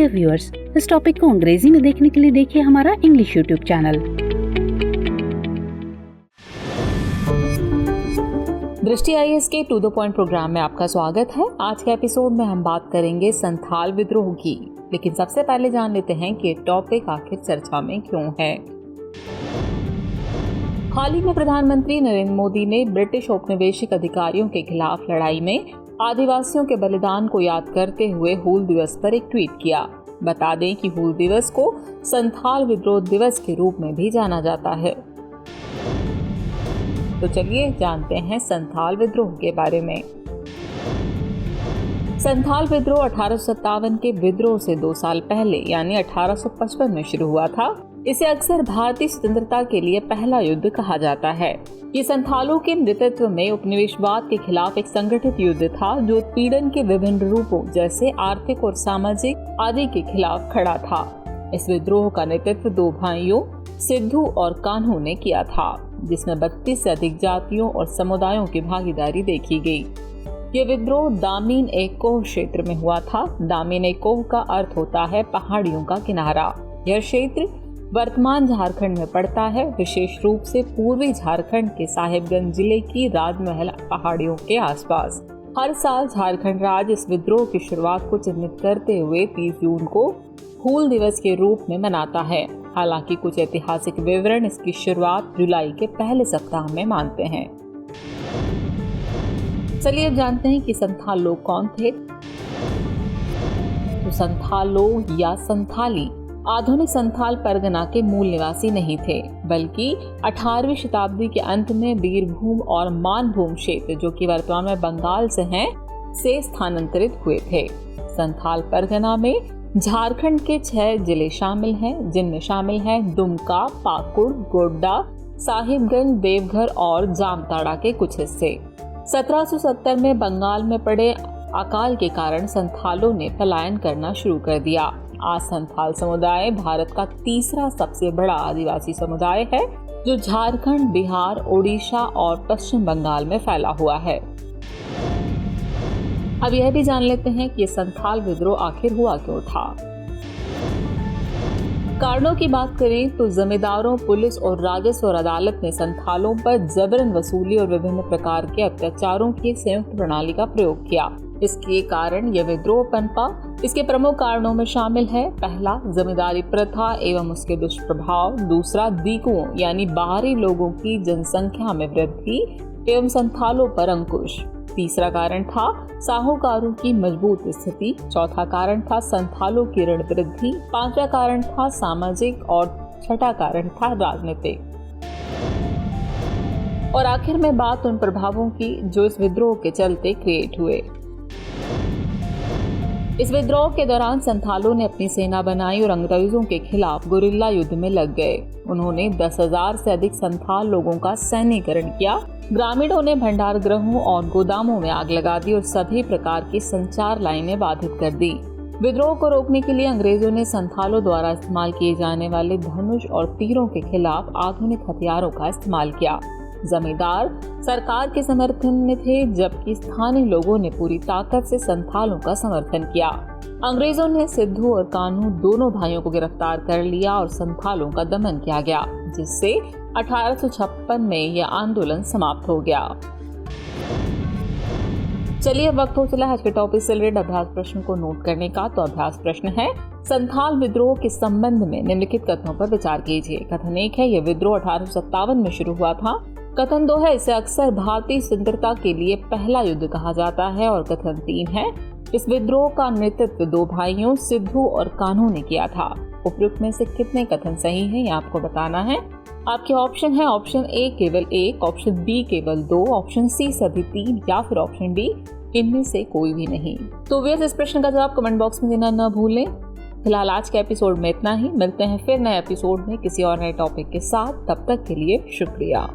Dear viewers, इस topic को अंग्रेजी में देखने के लिए देखिए हमारा इंग्लिश यूट्यूब चैनल। दृष्टि IAS के टू द पॉइंट प्रोग्राम में आपका स्वागत है। आज के एपिसोड में हम बात करेंगे संथाल विद्रोह की, लेकिन सबसे पहले जान लेते हैं कि टॉपिक आखिर चर्चा में क्यों है। हाल ही में प्रधानमंत्री नरेंद्र मोदी ने ब्रिटिश औपनिवेशिक अधिकारियों के खिलाफ लड़ाई में आदिवासियों के बलिदान को याद करते हुए हूल दिवस पर एक ट्वीट किया। बता दें कि हूल दिवस को संथाल विद्रोह दिवस के रूप में भी जाना जाता है। तो चलिए जानते हैं संथाल विद्रोह के बारे में। संथाल विद्रोह 1857 के विद्रोह से 2 साल पहले यानी 1855 में शुरू हुआ था। इसे अक्सर भारतीय स्वतंत्रता के लिए पहला युद्ध कहा जाता है। ये संथालों के नेतृत्व में उपनिवेशवाद के खिलाफ एक संगठित युद्ध था जो उत्पीड़न के विभिन्न रूपों जैसे आर्थिक और सामाजिक आदि के खिलाफ खड़ा था। इस विद्रोह का नेतृत्व 2 भाइयों सिद्धू और कान्हू ने किया था, जिसमें 32 से अधिक जातियों और समुदायों की भागीदारी देखी गई। ये विद्रोह दामिन एकोह क्षेत्र में हुआ था। दामिन एकोह का अर्थ होता है पहाड़ियों का किनारा। यह क्षेत्र वर्तमान झारखंड में पड़ता है, विशेष रूप से पूर्वी झारखंड के साहिबगंज जिले की राजमहल पहाड़ियों के आसपास। हर साल झारखंड राज्य इस विद्रोह की शुरुआत को चिन्हित करते हुए 30 जून को हूल दिवस के रूप में मनाता है। हालांकि कुछ ऐतिहासिक विवरण इसकी शुरुआत जुलाई के पहले सप्ताह में मानते हैं। चलिए अब जानते हैं कि संथाल लोग कौन थे। तो संथाल लोग या संथाली आधुनिक संथाल परगना के मूल निवासी नहीं थे, बल्कि 18वीं शताब्दी के अंत में बीरभूम और मानभूम क्षेत्र, जो कि वर्तमान में बंगाल से हैं, से स्थानांतरित हुए थे। संथाल परगना में झारखंड के 6 जिले शामिल हैं, जिनमें शामिल हैं दुमका, पाकुड़, गोड्डा, साहिबगंज, देवघर और जामताड़ा के कुछ हिस्से। 1770 में बंगाल में पड़े अकाल के कारण संथालों ने पलायन करना शुरू कर दिया। आज संथाल समुदाय भारत का तीसरा सबसे बड़ा आदिवासी समुदाय है, जो झारखंड, बिहार, ओडिशा और पश्चिम बंगाल में फैला हुआ है। अब यह भी जान लेते हैं कि संथाल विद्रोह आखिर हुआ क्यों था। कारणों की बात करें तो जमींदारों, पुलिस और राजस्व और अदालत ने संथालों पर जबरन वसूली और विभिन्न प्रकार के अत्याचारों की एक संयुक्त प्रणाली का प्रयोग किया। इसके कारण यह विद्रोह पनपा। इसके प्रमुख कारणों में शामिल है: पहला, जमींदारी प्रथा एवं उसके दुष्प्रभाव। दूसरा, दीकुओं यानी बाहरी लोगों की जनसंख्या में वृद्धि एवं संथालों पर अंकुश। तीसरा कारण था साहूकारों की मजबूत स्थिति। चौथा कारण था संथालों की ऋण वृद्धि। पांचवा कारण था सामाजिक और छठा कारण था राजनीतिक। और आखिर में बात उन प्रभावों की जो इस विद्रोह के चलते क्रिएट हुए। इस विद्रोह के दौरान संथालों ने अपनी सेना बनाई और अंग्रेजों के खिलाफ गुरिल्ला युद्ध में लग गए। उन्होंने 10,000 से अधिक संथाल लोगों का सैन्यीकरण किया। ग्रामीणों ने भंडार गृहों और गोदामों में आग लगा दी और सभी प्रकार की संचार लाइनें बाधित कर दी। विद्रोह को रोकने के लिए अंग्रेजों ने संथालों द्वारा इस्तेमाल किए जाने वाले धनुष और तीरों के खिलाफ आधुनिक हथियारों का इस्तेमाल किया। जमींदार सरकार के समर्थन में थे, जबकि स्थानीय लोगों ने पूरी ताकत से संथालों का समर्थन किया। अंग्रेजों ने सिद्धू और कान्हू दोनों भाइयों को गिरफ्तार कर लिया और संथालों का दमन किया गया, जिससे 1856 में यह आंदोलन समाप्त हो गया। चलिए अब वक्त हो चला आज के टॉपिक से रिलेटेड अभ्यास प्रश्न को नोट करने का। तो अभ्यास प्रश्न है, संथाल विद्रोह के संबंध में निम्नलिखित कथनों पर विचार कीजिए। कथन 1 है, यह विद्रोह 1857 में शुरू हुआ था। कथन 2 है, इसे अक्सर भारतीय स्वतंत्रता के लिए पहला युद्ध कहा जाता है। और कथन 3 है, इस विद्रोह का नेतृत्व 2 भाइयों सिद्धू और कान्हू ने किया था। उपयुक्त में से कितने कथन सही हैं, ये आपको बताना है। आपके ऑप्शन है ऑप्शन ए केवल 1, ऑप्शन बी केवल 2, ऑप्शन सी सभी 3 या फिर ऑप्शन डी इनमें से कोई भी नहीं। तो व्यूअर्स, इस प्रश्न का जवाब कमेंट बॉक्स में देना न भूलें। फिलहाल आज के एपिसोड में इतना ही। मिलते हैं फिर नए एपिसोड में किसी और नए टॉपिक के साथ। तब तक के लिए शुक्रिया।